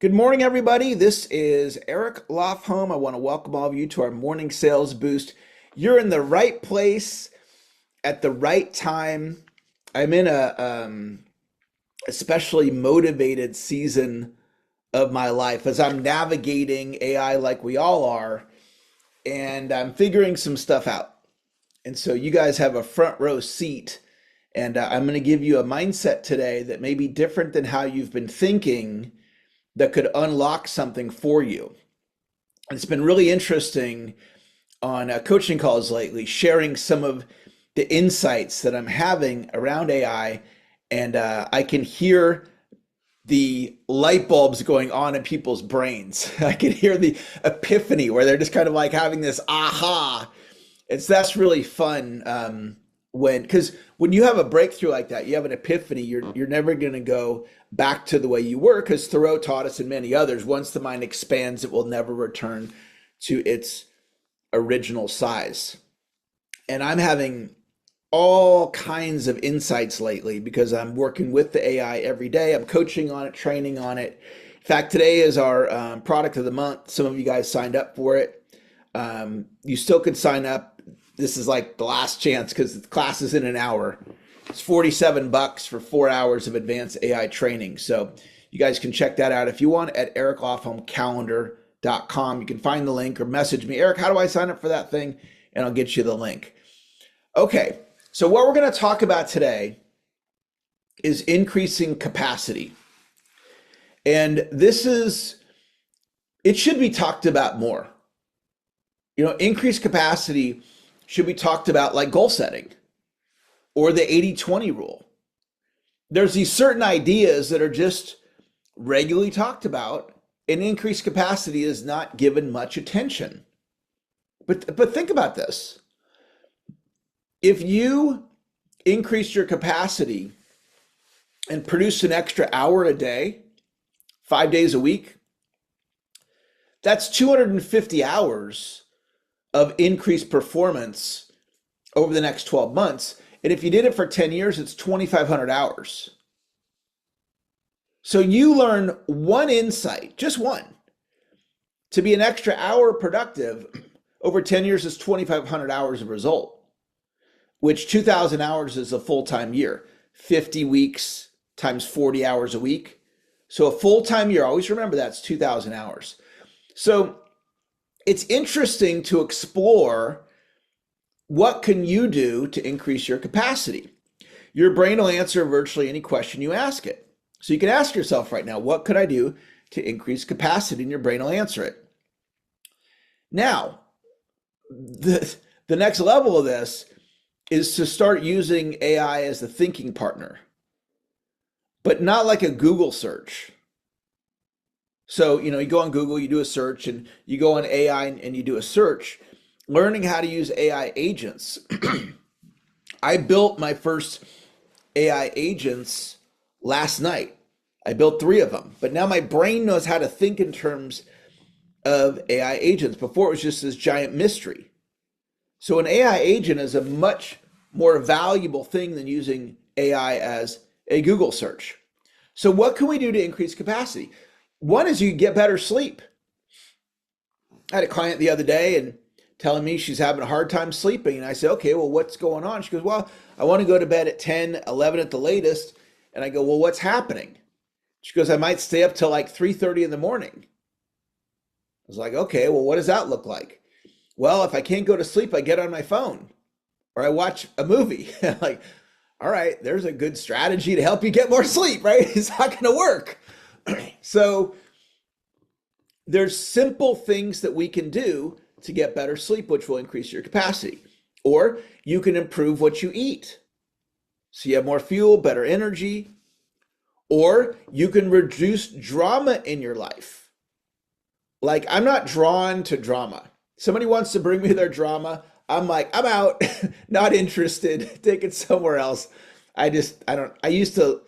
Good morning, everybody. This is Eric Lofholm. I want to welcome all of you to our morning sales boost. You're in the right place at the right time. I'm in a especially motivated season of my life as I'm navigating AI like we all are, and I'm figuring some stuff out. And so you guys have a front row seat, and I'm going to give you a mindset today that may be different than how you've been thinking that could unlock something for you. It's been really interesting on coaching calls lately, sharing some of the insights that I'm having around AI, and I can hear the light bulbs going on in people's brains. I can hear the epiphany where they're just kind of like having this aha. That's really fun because when you have a breakthrough like that, you have an epiphany. You're never going to go back to the way you were, because Thoreau taught us and many others, once the mind expands, it will never return to its original size. And I'm having all kinds of insights lately because I'm working with the AI every day. I'm coaching on it, training on it. In fact, today is our product of the month. Some of you guys signed up for it. You still could sign up. This is like the last chance because the class is in an hour. It's $47 for 4 hours of advanced AI training. So you guys can check that out if you want at ericlofholmcalendar.com. You can find the link or message me, Eric, how do I sign up for that thing? And I'll get you the link. Okay, so what we're going to talk about today is increasing capacity. And it should be talked about more. Increased capacity should be talked about like goal setting or the 80-20 rule. There's these certain ideas that are just regularly talked about, and increased capacity is not given much attention. But think about this. If you increase your capacity and produce an extra hour a day, 5 days a week, that's 250 hours of increased performance over the next 12 months. And if you did it for 10 years, it's 2,500 hours. So you learn one insight, just one, to be an extra hour productive over 10 years is 2,500 hours of result, which 2,000 hours is a full-time year, 50 weeks times 40 hours a week. So a full-time year, always remember that's 2,000 hours. So it's interesting to explore what can you do to increase your capacity. Your brain will answer virtually any question you ask it. So you can ask yourself right now, what could I do to increase capacity? And your brain will answer it. Now, the next level of this is to start using AI as a thinking partner, but not like a Google search. So, you go on Google, you do a search, and you go on AI and you do a search, learning how to use AI agents. I built my first AI agents last night. I built 3 of them, but now my brain knows how to think in terms of AI agents. Before it was just this giant mystery. So an AI agent is a much more valuable thing than using AI as a Google search. So what can we do to increase capacity? One is you get better sleep. I had a client the other day and telling me she's having a hard time sleeping. And I said, okay, well, what's going on? She goes, well, I want to go to bed at 10, 11 at the latest. And I go, well, what's happening? She goes, I might stay up till like 3:30 in the morning. I was like, okay, well, what does that look like? Well, if I can't go to sleep, I get on my phone or I watch a movie. Like, all right, there's a good strategy to help you get more sleep, right? It's not going to work. So there's simple things that we can do to get better sleep, which will increase your capacity. Or you can improve what you eat, so you have more fuel, better energy. Or you can reduce drama in your life. Like, I'm not drawn to drama. Somebody wants to bring me their drama, I'm like, I'm out, not interested, take it somewhere else. I used to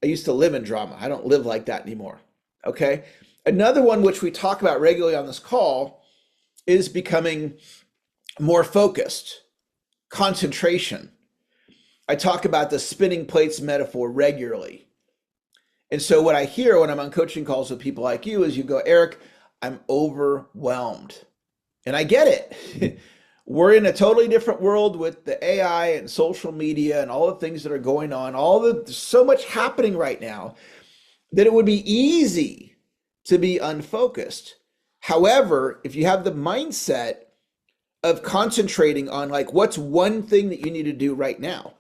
live in drama. I don't live like that anymore. Okay. Another one, which we talk about regularly on this call, is becoming more focused, concentration. I talk about the spinning plates metaphor regularly. And so what I hear when I'm on coaching calls with people like you is you go, Eric, I'm overwhelmed. And I get it. We're in a totally different world with the AI and social media and all the things that are going on. There's so much happening right now that it would be easy to be unfocused. However, if you have the mindset of concentrating on like what's one thing that you need to do right now,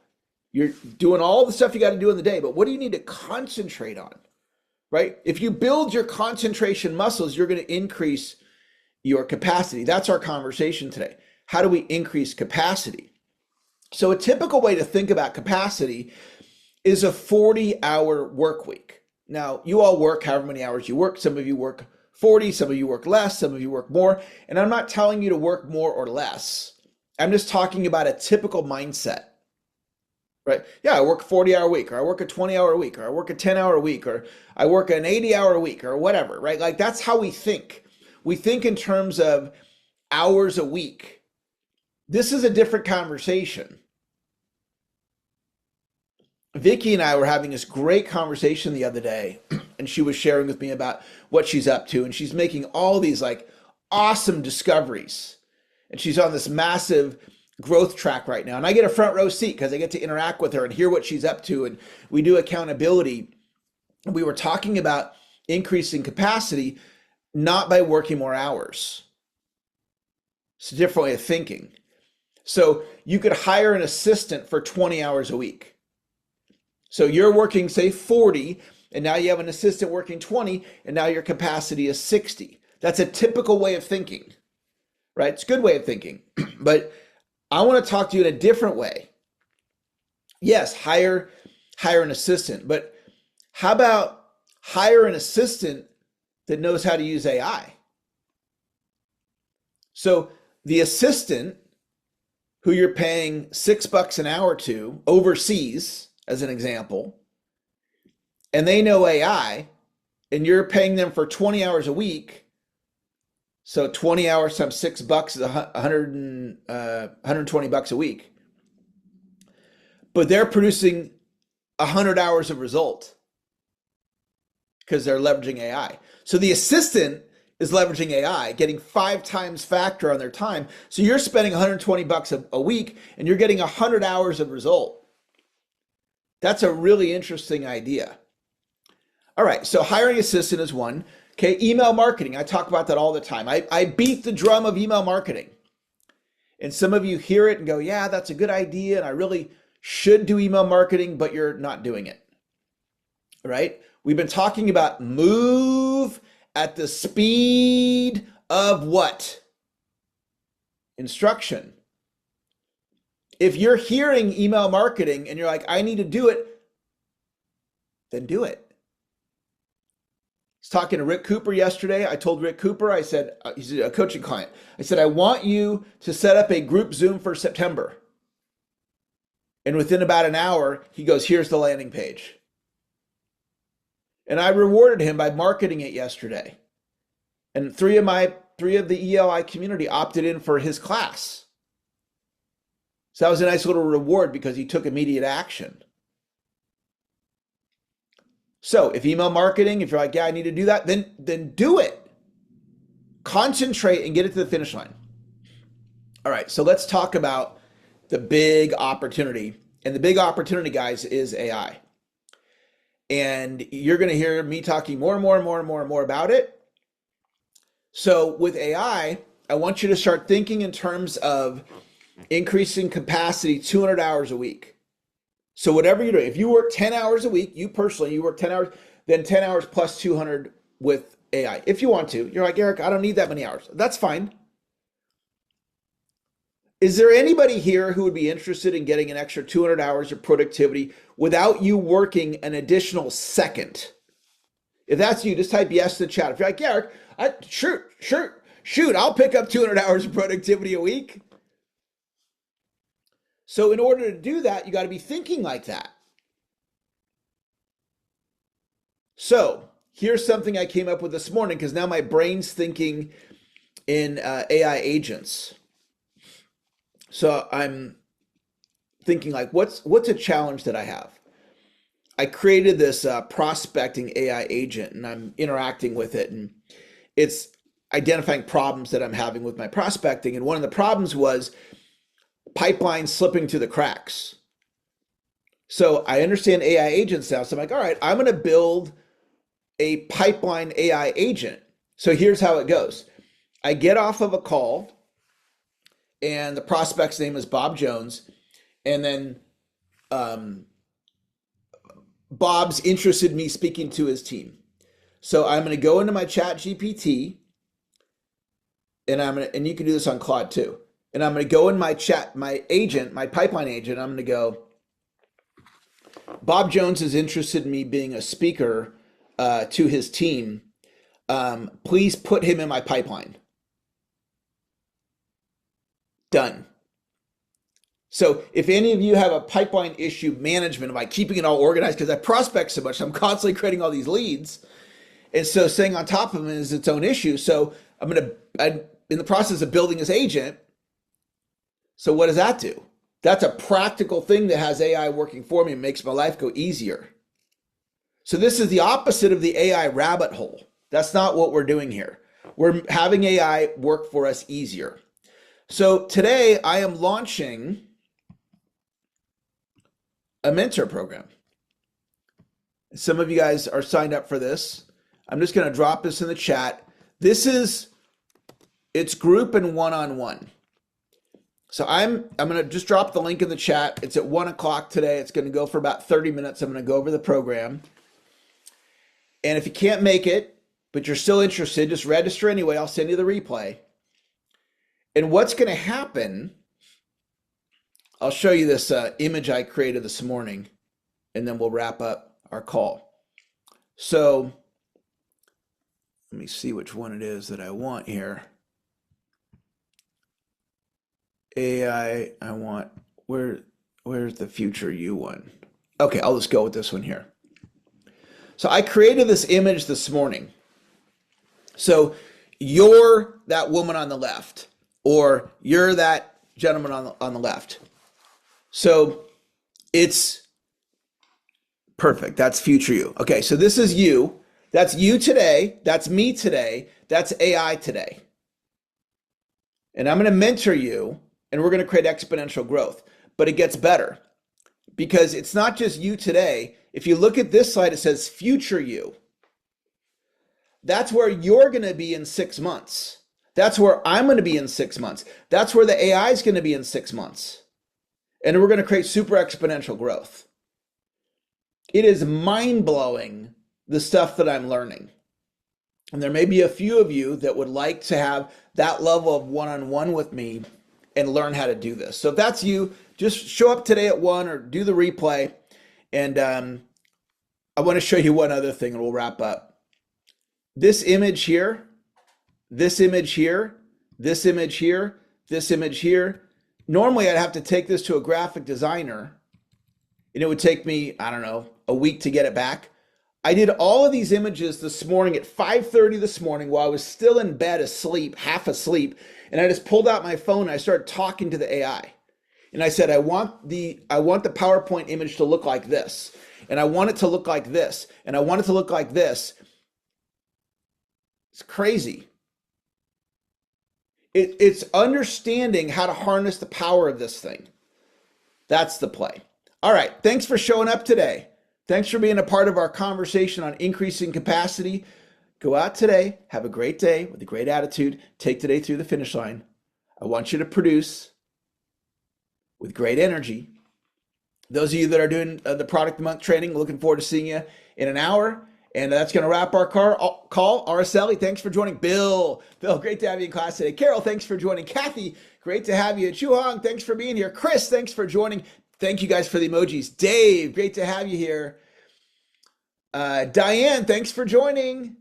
you're doing all the stuff you got to do in the day, but what do you need to concentrate on, right? If you build your concentration muscles, you're going to increase your capacity. That's our conversation today. How do we increase capacity? So a typical way to think about capacity is a 40-hour work week. Now, you all work however many hours you work. Some of you work 40, some of you work less, some of you work more. And I'm not telling you to work more or less. I'm just talking about a typical mindset, right? Yeah, I work a 40-hour week, or I work a 20-hour week, or I work a 10-hour week, or I work an 80-hour week, or whatever, right? Like that's how we think. We think in terms of hours a week. This is a different conversation. Vicky and I were having this great conversation the other day, and she was sharing with me about what she's up to, and she's making all these like awesome discoveries, and she's on this massive growth track right now. And I get a front row seat because I get to interact with her and hear what she's up to, and we do accountability. And we were talking about increasing capacity, not by working more hours. It's a different way of thinking. So you could hire an assistant for 20 hours a week. So you're working, say, 40, and now you have an assistant working 20, and now your capacity is 60. That's a typical way of thinking, right? It's a good way of thinking. But I want to talk to you in a different way. Yes, hire an assistant, but how about hire an assistant that knows how to use AI? So the assistant who you're paying $6 an hour to overseas, as an example, and they know AI, and you're paying them for 20 hours a week. So 20 hours times $6 is $120 a week. But they're producing 100 hours of result because they're leveraging AI. So the assistant is leveraging AI, getting 5 times factor on their time. So you're spending $120 a week and you're getting 100 hours of result. That's a really interesting idea. All right, so hiring assistant is one. Okay, email marketing. I talk about that all the time. I beat the drum of email marketing. And some of you hear it and go, yeah, that's a good idea. And I really should do email marketing, but you're not doing it. Right? We've been talking about move at the speed of what? Instruction. If you're hearing email marketing and you're like, I need to do it, then do it. I was talking to Rick Cooper yesterday. I told Rick Cooper, I said, he's a coaching client. I said, I want you to set up a group Zoom for September. And within about an hour, he goes, here's the landing page. And I rewarded him by marketing it yesterday. And three of the ELI community opted in for his class. So that was a nice little reward because he took immediate action. So if email marketing, if you're like, yeah, I need to do that, then do it. Concentrate and get it to the finish line. All right, so let's talk about the big opportunity. And the big opportunity, guys, is AI. And you're going to hear me talking more and more about it. So with AI, I want you to start thinking in terms of increasing capacity 200 hours a week. So whatever you're doing, if you work 10 hours a week, you personally, you work 10 hours, then 10 hours plus 200 with AI. If you want to, you're like, Eric, I don't need that many hours. That's fine. Is there anybody here who would be interested in getting an extra 200 hours of productivity without you working an additional second? If that's you, just type yes to the chat. If you're like, yeah, Eric, shoot, I'll pick up 200 hours of productivity a week. So in order to do that, you got to be thinking like that. So here's something I came up with this morning because now my brain's thinking in AI agents. So I'm thinking like, what's a challenge that I have? I created this prospecting AI agent, and I'm interacting with it, and it's identifying problems that I'm having with my prospecting. And one of the problems was pipelines slipping through the cracks. So I understand AI agents now. So I'm like, all right, I'm going to build a pipeline AI agent. So here's how it goes. I get off of a call, and the prospect's name is Bob Jones, and then Bob's interested in me speaking to his team. So I'm going to go into my chat GPT, and you can do this on Claude too. And I'm going to go in my chat, my agent, my pipeline agent. I'm going to go, Bob Jones is interested in me being a speaker to his team. Please put him in my pipeline. Done. So if any of you have a pipeline issue management, by keeping it all organized, because I prospect so much, I'm constantly creating all these leads. And so staying on top of them is its own issue. So I'm in the process of building this agent. So what does that do? That's a practical thing that has AI working for me and makes my life go easier. So this is the opposite of the AI rabbit hole. That's not what we're doing here. We're having AI work for us easier. So today I am launching a mentor program. Some of you guys are signed up for this. I'm just going to drop this in the chat. It's group and one-on-one. So I'm going to just drop the link in the chat. It's at 1 o'clock today. It's going to go for about 30 minutes. I'm going to go over the program. And if you can't make it, but you're still interested, just register anyway. I'll send you the replay. And what's going to happen, I'll show you this image I created this morning, and then we'll wrap up our call. So let me see which one it is that I want here. AI, I want, where's the future you one? Okay, I'll just go with this one here. So I created this image this morning. So you're that woman on the left, or you're that gentleman on the left. So it's perfect. That's future you. Okay, so this is you. That's you today. That's me today. That's AI today. And I'm going to mentor you, and we're going to create exponential growth. But it gets better, because it's not just you today. If you look at this slide, it says future you. That's where you're going to be in 6 months. That's where I'm going to be in 6 months. That's where the AI is going to be in 6 months. And we're going to create super exponential growth. It is mind-blowing, the stuff that I'm learning. And there may be a few of you that would like to have that level of one-on-one with me and learn how to do this. So if that's you, just show up today at 1 or do the replay. And I want to show you one other thing, and we'll wrap up. This image here, this image here, this image here, this image here. Normally I'd have to take this to a graphic designer, and it would take me, I don't know, a week to get it back. I did all of these images this morning at 5:30 this morning while I was still in bed asleep, half asleep, and I just pulled out my phone and I started talking to the AI. And I said, I want the PowerPoint image to look like this, and I want it to look like this, and I want it to look like this. It's crazy. It's understanding how to harness the power of this thing. That's the play. All right, thanks for showing up today. Thanks for being a part of our conversation on increasing capacity. Go out today, have a great day with a great attitude, take today through the finish line. I want you to produce with great energy. Those of you that are doing the Product Month training, looking forward to seeing you in an hour. And that's going to wrap our call. Araceli, thanks for joining. Bill, great to have you in class today. Carol, thanks for joining. Kathy, great to have you. Chuhong, thanks for being here. Chris, thanks for joining. Thank you guys for the emojis. Dave, great to have you here. Diane, thanks for joining.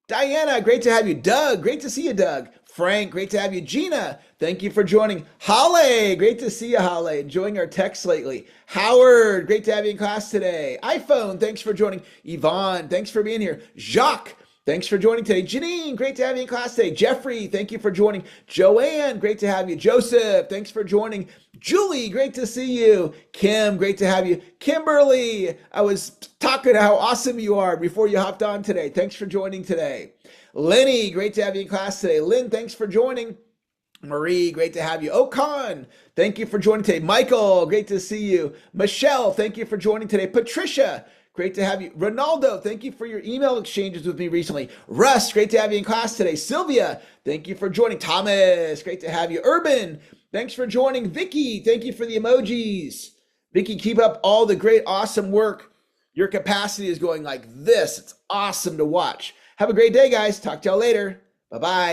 Diana, great to have you. Doug, great to see you, Doug. Frank, great to have you. Gina, thank you for joining. Holly, great to see you, Holly. Enjoying our texts lately. Howard, great to have you in class today. iPhone, thanks for joining. Yvonne, thanks for being here. Jacques, Thanks for joining today. Janine, great to have you in class today. Jeffrey, thank you for joining. Joanne, great to have you. Joseph, thanks for joining. Julie, great to see you. Kim, great to have you. Kimberly, I was talking how awesome you are before you hopped on today. Thanks for joining today. Lenny, great to have you in class today. Lynn, thanks for joining. Marie, great to have you. Okan, thank you for joining today. Michael, great to see you. Michelle, thank you for joining today. Patricia, great to have you. Ronaldo, thank you for your email exchanges with me recently. Russ, great to have you in class today. Sylvia, thank you for joining. Thomas, great to have you. Urban, thanks for joining. Vicky, thank you for the emojis. Vicky, keep up all the great, awesome work. Your capacity is going like this. It's awesome to watch. Have a great day, guys. Talk to y'all later. Bye-bye.